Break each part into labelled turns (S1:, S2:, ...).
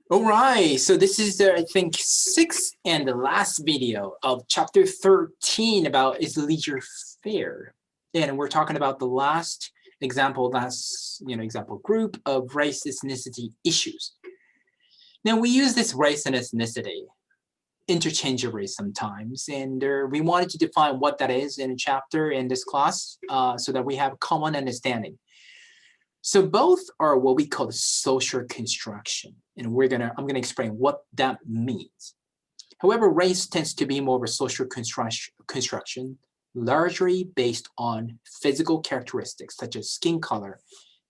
S1: All right, so this is the, I think, sixth and the last video of chapter 13 about is leisure fair. And we're talking about the last example, example group of race ethnicity issues. Now we use this race and ethnicity interchangeably sometimes, and we wanted to define what that is in a chapter in this class so that we have common understanding. So both are what we call social construction, and I'm gonna explain what that means. However, race tends to be more of a social construction, largely based on physical characteristics such as skin color,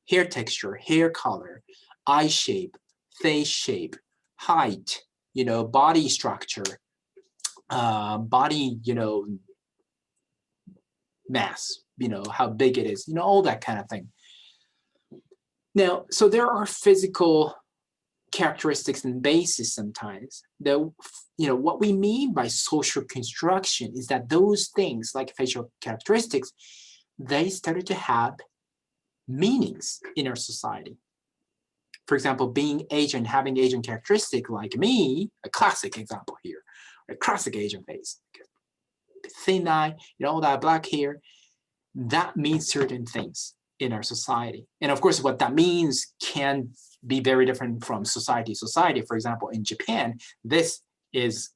S1: hair texture, hair color, eye shape, face shape, height, body structure, body, mass, how big it is, all that kind of thing. Now, so there are physical characteristics and bases sometimes. What we mean by social construction is that those things like facial characteristics, they started to have meanings in our society. For example, being Asian, having Asian characteristic like me, a classic example here, a classic Asian face, thin eye, all that black hair, that means certain things in our society. And of course, what that means can be very different from society to society. For example, in Japan, this is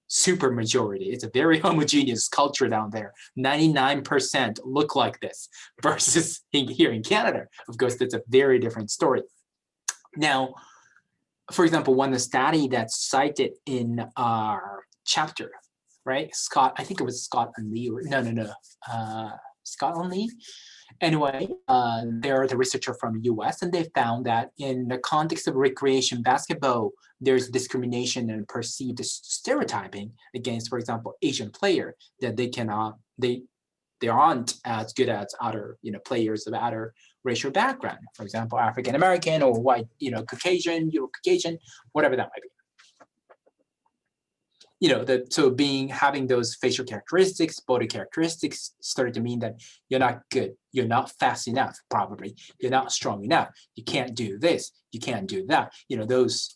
S1: super majority. It's a very homogeneous culture down there. 99% look like this versus here in Canada. Of course, that's a very different story. Now, for example, one study that's cited in our chapter, right? I think it was Scott and Lee, Scott and Lee. Anyway, they're the researcher from the US, and they found that in the context of recreation basketball, there's discrimination and perceived stereotyping against, for example, Asian player, that they aren't as good as other players of other racial background, for example, African American or white, Caucasian, Caucasian, whatever that might be. Having those facial characteristics, body characteristics started to mean that you're not good, you're not fast enough, probably, you're not strong enough, you can't do this, you can't do that. Those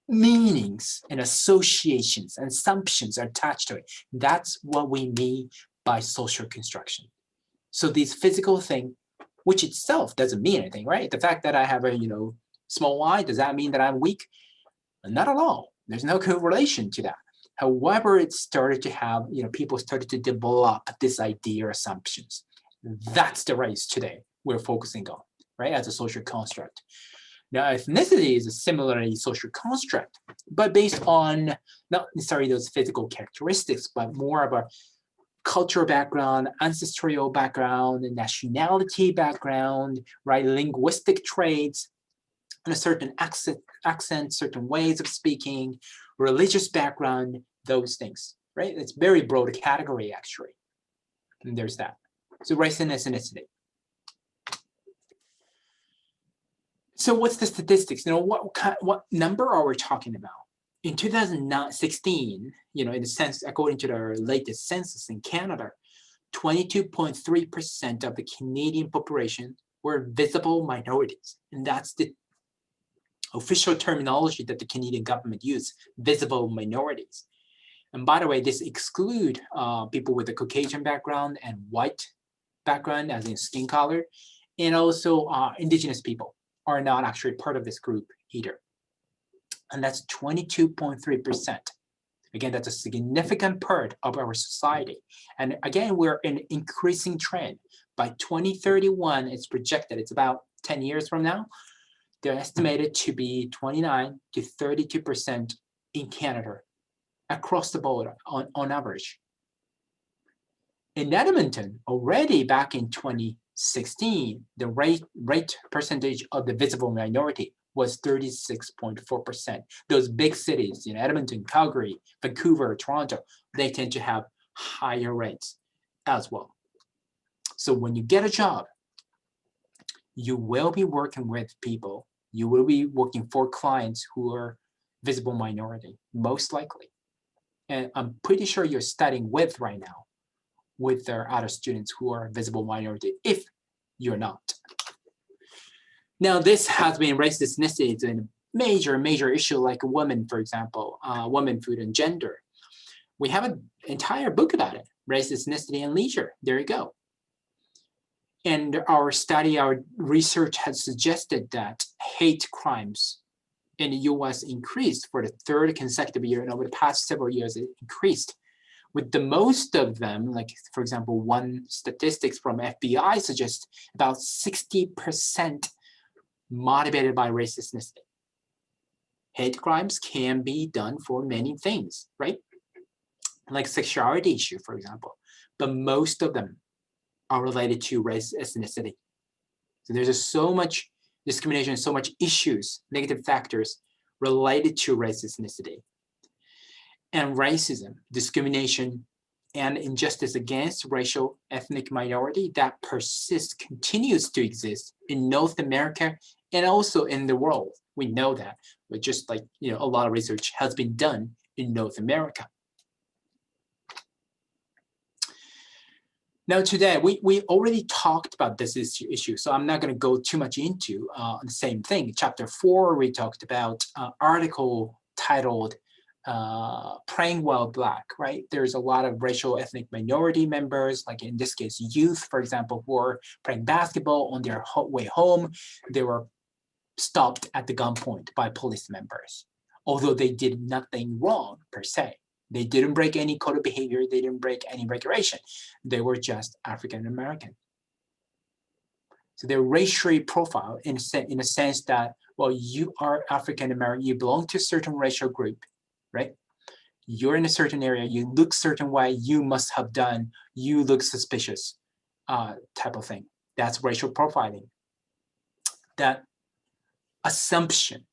S1: meanings and associations and assumptions are attached to it. That's what we mean by social construction. So these physical thing, which itself doesn't mean anything, right? The fact that I have a small eye, does that mean that I'm weak? Not at all. There's no correlation to that. However, it started to have, people started to develop this idea or assumptions. That's the race today we're focusing on, right, as a social construct. Now, ethnicity is a similarly social construct, but based on not necessarily those physical characteristics, but more of a cultural background, ancestral background, nationality background, right, linguistic traits, and a certain accent, certain ways of speaking, religious background, those things, right? It's very broad category, actually. And there's that. So race and ethnicity. So what's the statistics? What number are we talking about? In 2016, in a sense, according to the latest census in Canada, 22.3% of the Canadian population were visible minorities. And that's the official terminology that the Canadian government used, visible minorities. And by the way, this exclude people with a Caucasian background and white background, as in skin color, and also indigenous people are not actually part of this group either. And that's 22.3%. Again, that's a significant part of our society. And again, we're in an increasing trend. By 2031, it's projected, it's about 10 years from now, they're estimated to be 29 to 32% in Canada, across the board on average. In Edmonton, already back in 2016, the rate percentage of the visible minority was 36.4%. Those big cities, Edmonton, Calgary, Vancouver, Toronto, they tend to have higher rates as well. So when you get a job, you will be working with people, you will be working for clients who are visible minority, most likely. And I'm pretty sure you're studying with right now with their other students who are visible minority, if you're not. Now, this has been race ethnicity major issue like women, for example, womanhood and gender. We have an entire book about it, race, ethnicity, and leisure. There you go. And our study, our research has suggested that hate crimes in the US increased for the third consecutive year, and over the past several years, it increased. With the most of them, like for example, one statistics from FBI suggests about 60% motivated by race, ethnicity. Hate crimes can be done for many things, right? Like sexuality issue, for example, but most of them are related to race, ethnicity. So there's just so much discrimination, so much issues, negative factors related to race, ethnicity. And racism, discrimination, and injustice against racial ethnic minority that persists, continues to exist in North America and also in the world. We know that, but just like, you know, a lot of research has been done in North America. Now today, we already talked about this issue, so I'm not going to go too much into the same thing. Chapter 4, we talked about article titled Praying While Black, right? There's a lot of racial ethnic minority members, like in this case, youth, for example, who are playing basketball on their way home. They were stopped at the gunpoint by police members, although they did nothing wrong per se. They didn't break any code of behavior. They didn't break any regulation. They were just African American. So they're racially profiled in a sense that, well, you are African American, you belong to a certain racial group, right? You're in a certain area, you look certain way, you must have done, you look suspicious, type of thing. That's racial profiling. That assumption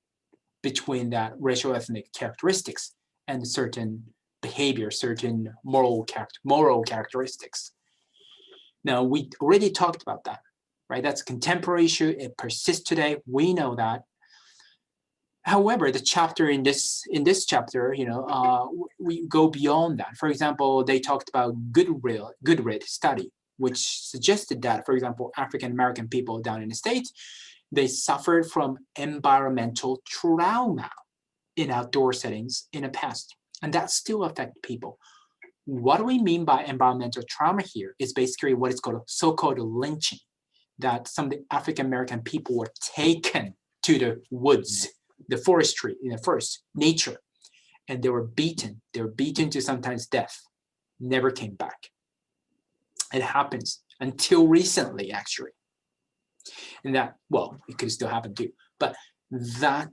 S1: between that racial ethnic characteristics and certain behavior, certain moral characteristics. Now, we already talked about that, right? That's a contemporary issue. It persists today. We know that. However, the chapter in this chapter, you know, we go beyond that. For example, they talked about Goodread study, which suggested that, for example, African American people down in the States, they suffered from environmental trauma in outdoor settings in the past. And that still affects people. What do we mean by environmental trauma here is basically what is called so-called lynching, that some of the African-American people were taken to the woods, the forestry, in the forest, nature, and they were beaten. They were beaten to sometimes death, never came back. It happens until recently, actually. And that, well, it could still happen too, but that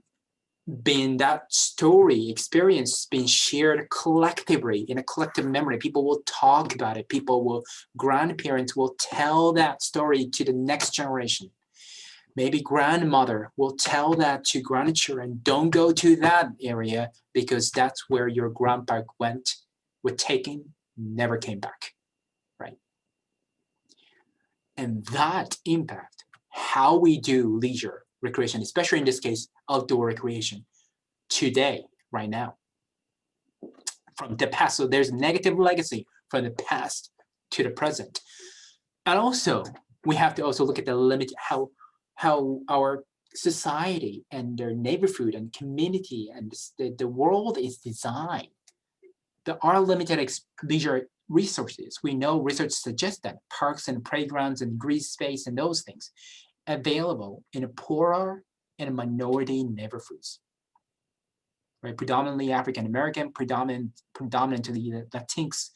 S1: story experience being shared collectively in a collective memory. People will talk about it. Grandparents will tell that story to the next generation. Maybe grandmother will tell that to grandchildren, don't go to that area because that's where your grandpa went, were taken, never came back, right? And that impact how we do leisure recreation, especially in this case, outdoor recreation today, right now, from the past. So there's negative legacy from the past to the present. And also, we have to also look at the limit, how our society and their neighborhood and community and the world is designed. There are limited leisure resources. We know research suggests that parks and playgrounds and green space and those things available in a poorer and minority neighborhoods, right? Predominantly African American, predominantly Latinx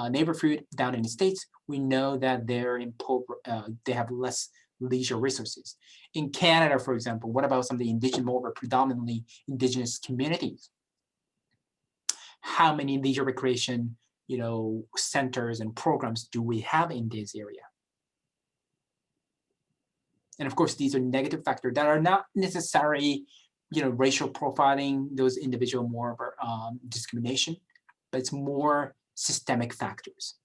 S1: neighborhood down in the States. We know that they have less leisure resources. In Canada, for example, what about some of the indigenous, more predominantly indigenous communities? How many leisure recreation, you know, centers and programs do we have in this area? And of course, these are negative factors that are not necessarily, you know, racial profiling, those individual more discrimination, but it's more systemic factors.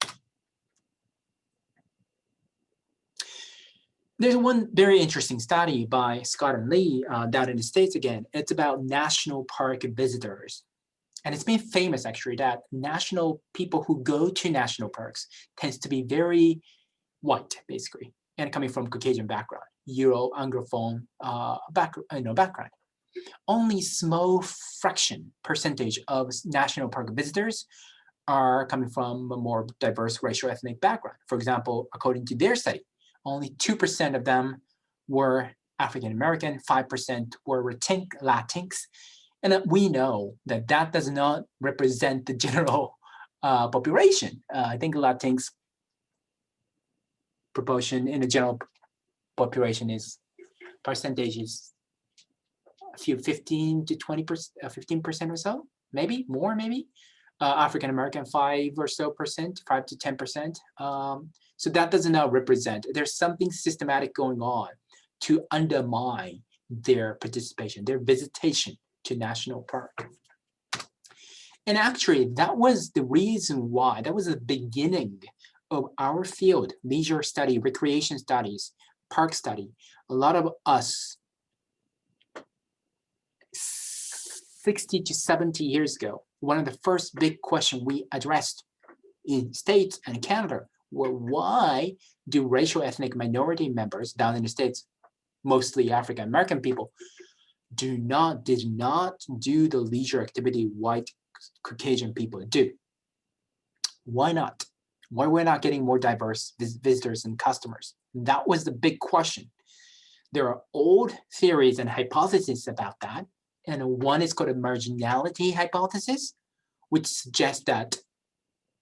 S1: There's one very interesting study by Scott and Lee down in the States again. It's about national park visitors. And it's been famous actually that people who go to national parks tends to be very white, basically, and coming from Caucasian background, Euro, Anglophone background. only small fraction percentage of national park visitors are coming from a more diverse racial ethnic background. For example, according to their study, only 2% of them were African American, 5% were Latinx, and we know that that does not represent the general population. I think Latinx proportion in the general population is percentage is a few 15 to 20%, 15% or so, maybe more, maybe. African American 5 or so percent, 5 to 10%. So that does not represent. There's something systematic going on to undermine their participation, their visitation to national park. And actually, that was the reason why, that was the beginning of our field, leisure study, recreation studies, park study. A lot of us, 60 to 70 years ago, one of the first big questions we addressed in States and Canada were, why do racial ethnic minority members down in the States, mostly African American people, did not do the leisure activity white Caucasian people do? Why not? Why we're not getting more diverse visitors and customers? That was the big question. There are old theories and hypotheses about that. And one is called a marginality hypothesis, which suggests that,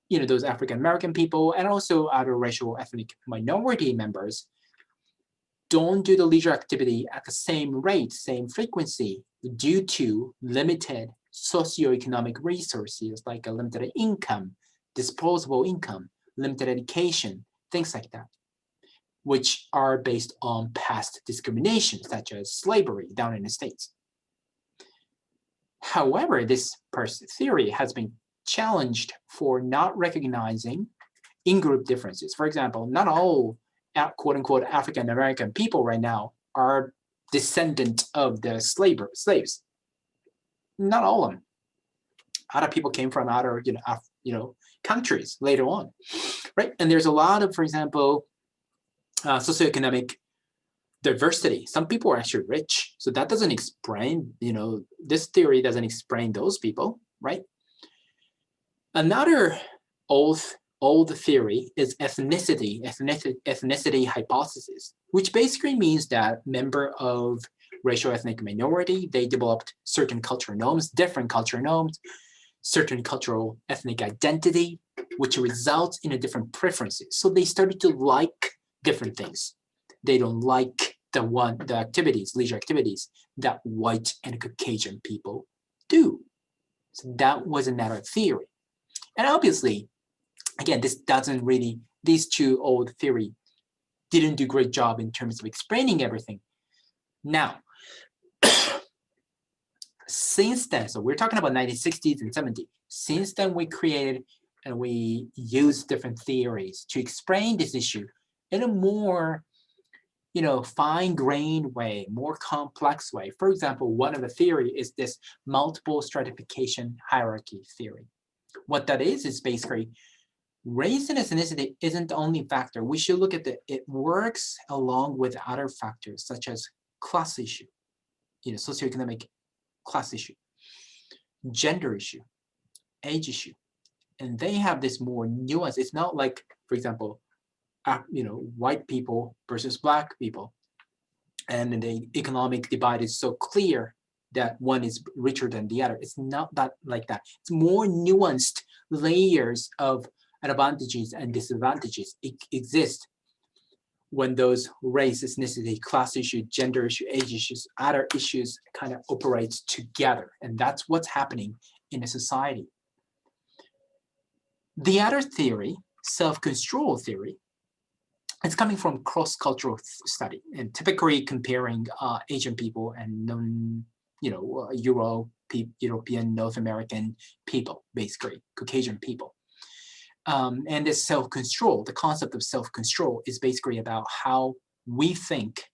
S1: you know, those African American people and also other racial ethnic minority members don't do the leisure activity at the same rate, same frequency, due to limited socioeconomic resources like a limited income, disposable income, limited education, things like that, which are based on past discrimination, such as slavery down in the States. However, this theory has been challenged for not recognizing in-group differences. For example, not all quote-unquote African-American people right now are descendants of the slaves. Not all of them. Other people came from other, countries later on, right? And there's a lot of, for example, socioeconomic diversity. Some people are actually rich, so that doesn't explain, this theory doesn't explain those people, right? Another old theory is ethnicity hypothesis, which basically means that member of racial ethnic minority, they developed certain cultural norms, different cultural norms, certain cultural ethnic identity, which results in a different preferences. So they started to like different things. They don't like the activities, leisure activities that white and Caucasian people do. So that was another theory. And obviously, again, these two old theory didn't do a great job in terms of explaining everything. Now, since then, so we're talking about 1960s and 70s, since then we created and we used different theories to explain this issue in a more fine-grained way, more complex way. For example, one of the theory is this multiple stratification hierarchy theory. What that is basically race and ethnicity isn't the only factor. We should look at it works along with other factors such as class issue, socioeconomic class issue, gender issue, age issue. And they have this more nuance. It's not like, for example, white people versus black people, and the economic divide is so clear that one is richer than the other. It's not that like that. It's more nuanced layers of advantages and disadvantages exist when those race, ethnicity, class issue, gender issue, age issues, other issues kind of operate together. And that's what's happening in a society. The other theory, self-control theory, it's coming from cross-cultural study and typically comparing Asian people and European, North American people, basically Caucasian people. And this self-control, the concept of self-control is basically about how we think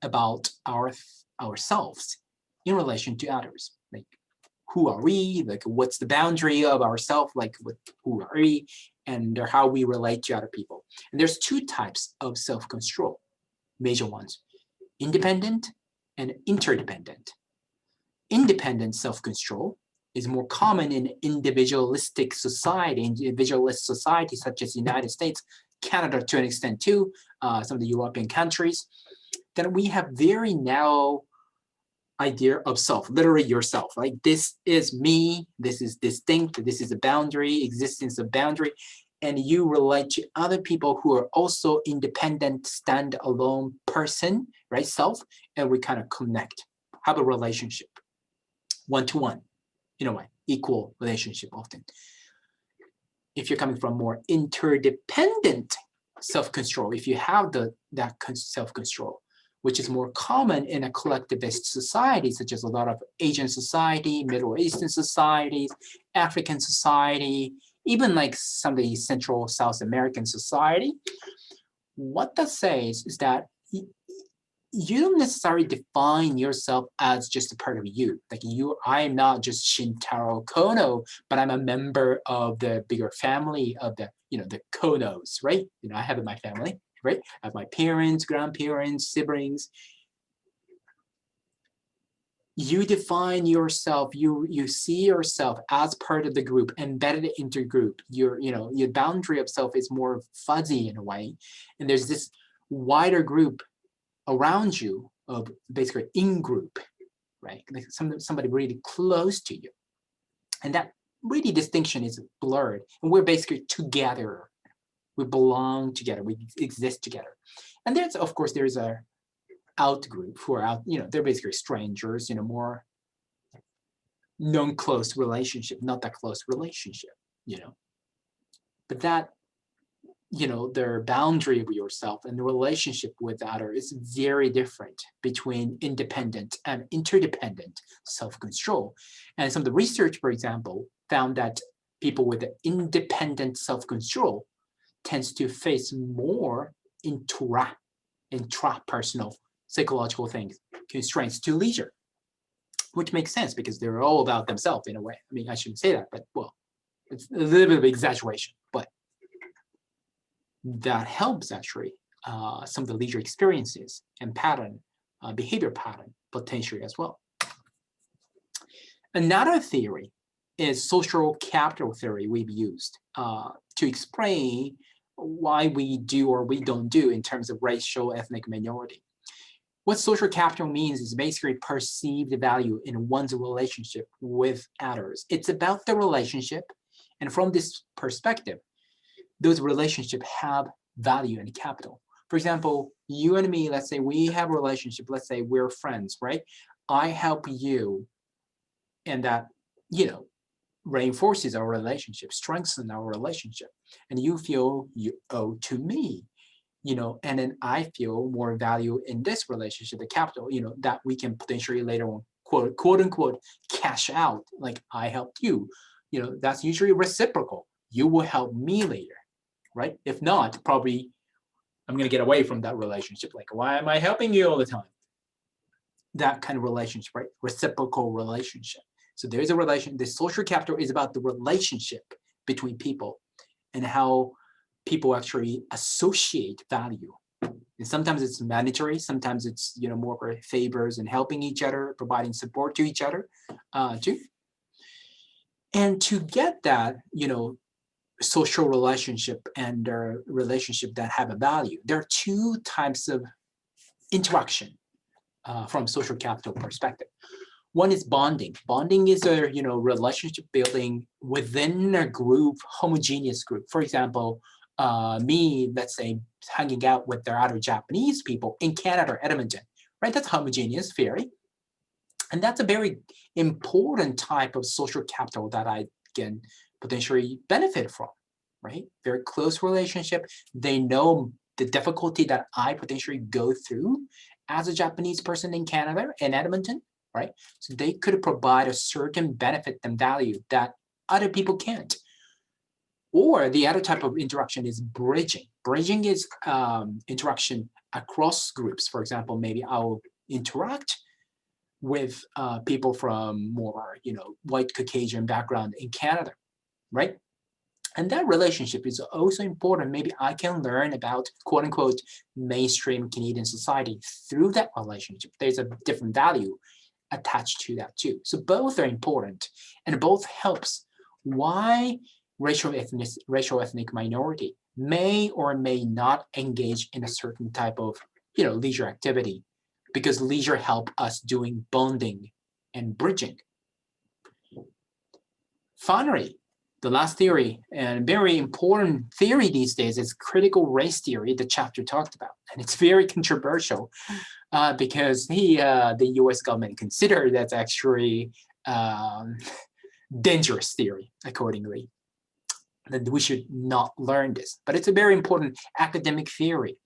S1: about ourselves in relation to others. Like, who are we? Like, what's the boundary of ourselves? Like, who are we? And how we relate to other people. And there's two types of self-control, major ones, independent and interdependent. independent self-control is more common in individualistic society, individualist societies such as the United States, Canada to an extent too, some of the European countries, then we have very narrow idea of self, literally yourself. Like this is me, this is distinct, this is a boundary, existence of boundary, and you relate to other people who are also independent, stand-alone person, right, self, and we kind of connect, have a relationship, one-to-one, in a way, equal relationship often. If you're coming from more interdependent self-control, if you have that self-control, which is more common in a collectivist society, such as a lot of Asian society, Middle Eastern societies, African society, even like some of the Central South American society, what that says is that you don't necessarily define yourself as just a part of you. Like I am not just Shintaro Kono, but I'm a member of the bigger family of the, the Konos, right? I have in my family, right? I have my parents, grandparents, siblings. You define yourself, you see yourself as part of the group, embedded into group. Your boundary of self is more fuzzy in a way. And there's this wider group around you of basically in-group, right? Like somebody really close to you. And that really distinction is blurred. And we're basically together. We belong together, we exist together. And there's, of course, there's a out group who are out, they're basically strangers, more non-close relationship, not that close relationship, But that, their boundary of yourself and the relationship with others is very different between independent and interdependent self-control. And some of the research, for example, found that people with independent self-control tends to face more intrapersonal psychological things, constraints to leisure, which makes sense because they're all about themselves in a way. I mean, I shouldn't say that, but well, it's a little bit of exaggeration, but that helps actually some of the leisure experiences and pattern, behavior pattern potentially as well. Another theory is social capital theory we've used to explain why we do or we don't do in terms of racial, ethnic minority. What social capital means is basically perceived value in one's relationship with others. It's about the relationship, and from this perspective, those relationships have value and capital. For example, you and me, let's say we have a relationship, let's say we're friends, right? I help you, and that, reinforces our relationship, strengthens our relationship, and you feel you owe to me, and then I feel more value in this relationship, the capital, that we can potentially later on, quote unquote, cash out, like I helped you, that's usually reciprocal. You will help me later, right? If not, probably I'm going to get away from that relationship. Like, why am I helping you all the time? That kind of relationship, right? Reciprocal relationship. So there's a relation. The social capital is about the relationship between people and how people actually associate value. And sometimes it's mandatory. Sometimes it's, more for favors and helping each other, providing support to each other, too. And to get that, social relationship and relationship that have a value, there are two types of interaction from social capital perspective. One is bonding. Bonding is a relationship building within a group, homogeneous group. For example, me, let's say, hanging out with the other Japanese people in Canada, Edmonton, right? That's homogeneous, very. And that's a very important type of social capital that I can potentially benefit from, right? Very close relationship. They know the difficulty that I potentially go through as a Japanese person in Canada, in Edmonton, right? So they could provide a certain benefit and value that other people can't. Or the other type of interaction is bridging. Bridging is interaction across groups. For example, maybe I'll interact with people from more, white Caucasian background in Canada, right? And that relationship is also important. Maybe I can learn about, quote unquote, mainstream Canadian society through that relationship. There's a different value attached to that too. So both are important, and both helps why racial ethnic minority may or may not engage in a certain type of leisure activity, because leisure help us doing bonding and bridging. Finally, the last theory, and very important theory these days, is critical race theory, the chapter talked about. And it's very controversial because the US government considered that's actually dangerous theory, accordingly. That we should not learn this. But it's a very important academic theory.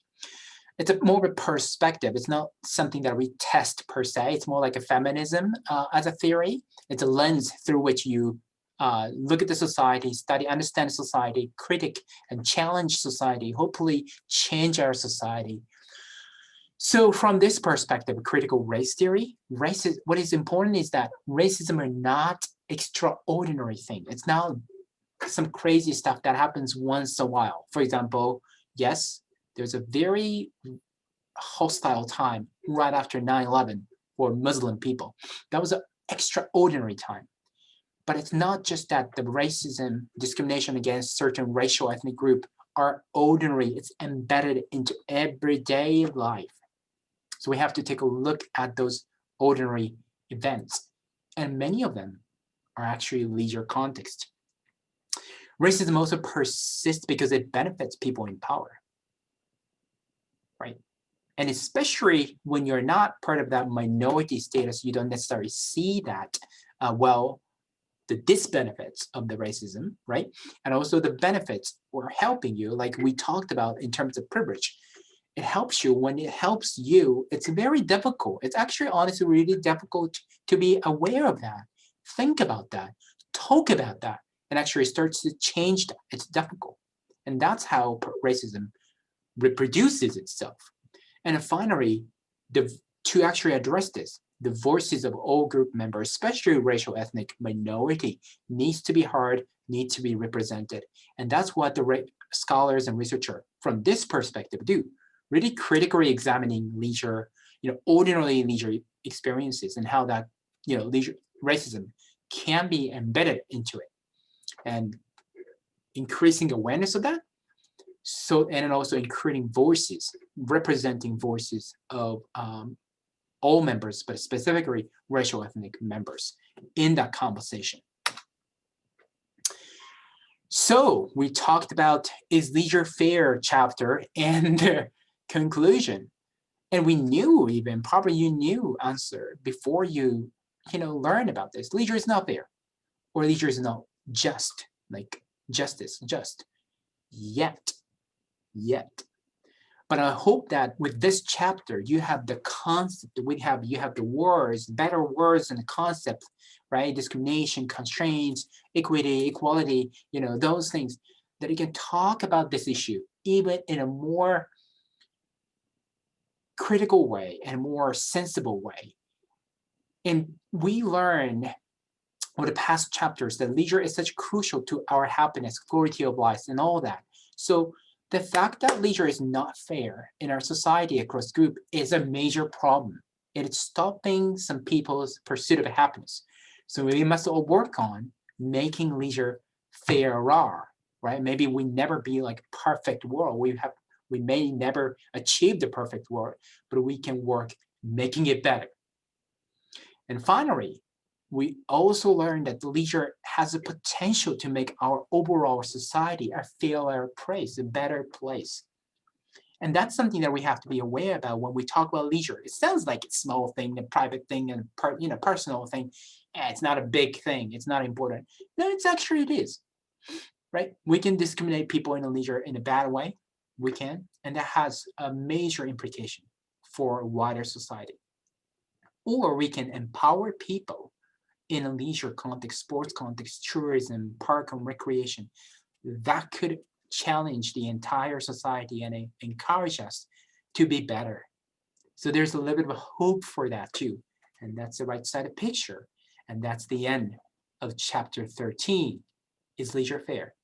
S1: It's more of a perspective. It's not something that we test per se. It's more like a feminism as a theory. It's a lens through which you look at the society, study, understand society, critic and challenge society, hopefully change our society. So from this perspective, critical race theory, what is important is that racism are not extraordinary thing. It's not some crazy stuff that happens once in a while. For example, yes, there's a very hostile time right after 9/11 for Muslim people. That was an extraordinary time. But it's not just that the racism, discrimination against certain racial ethnic group are ordinary. It's embedded into everyday life. So we have to take a look at those ordinary events. And many of them are actually leisure context. Racism also persists because it benefits people in power, right? And especially when you're not part of that minority status, you don't necessarily see that the disbenefits of the racism, right? And also the benefits were helping you, like we talked about in terms of privilege. It helps you. When it helps you, it's very difficult. It's actually honestly really difficult to be aware of that, think about that, talk about that, and actually starts to change that. It's difficult. And that's how racism reproduces itself. And finally, to actually address this, the voices of all group members, especially racial ethnic minority, needs to be heard, need to be represented. And that's what the scholars and researchers from this perspective do, really critically examining leisure, ordinary leisure experiences and how that, leisure racism can be embedded into it, and increasing awareness of that. So, and also including voices, representing voices of all members, but specifically racial ethnic members in that conversation. So we talked about is leisure fair chapter and the conclusion. And we knew probably you knew answer before you, learn about this. Leisure is not fair, or leisure is not just, like justice, just yet. But I hope that with this chapter, you have the concept, you have the words, better words and concepts, right? Discrimination, constraints, equity, equality, those things that you can talk about this issue, even in a more critical way and more sensible way. And we learn over the past chapters that leisure is such crucial to our happiness, quality of life, and all that. So the fact that leisure is not fair in our society across group is a major problem. It's stopping some people's pursuit of happiness. So we must all work on making leisure fairer, right? Maybe we never be like perfect world. We may never achieve the perfect world, but we can work making it better. And finally, we also learned that leisure has the potential to make our overall society a fairer place, a better place. And that's something that we have to be aware about when we talk about leisure. It sounds like it's a small thing, a private thing, and personal thing. It's not a big thing. It's not important. No, it is, right? We can discriminate people in leisure in a bad way. We can, and that has a major implication for a wider society. Or we can empower people in a leisure context, sports context, tourism, park and recreation. That could challenge the entire society and encourage us to be better. So there's a little bit of hope for that too. And that's the right side of the picture. And that's the end of chapter 13. Is leisure fair?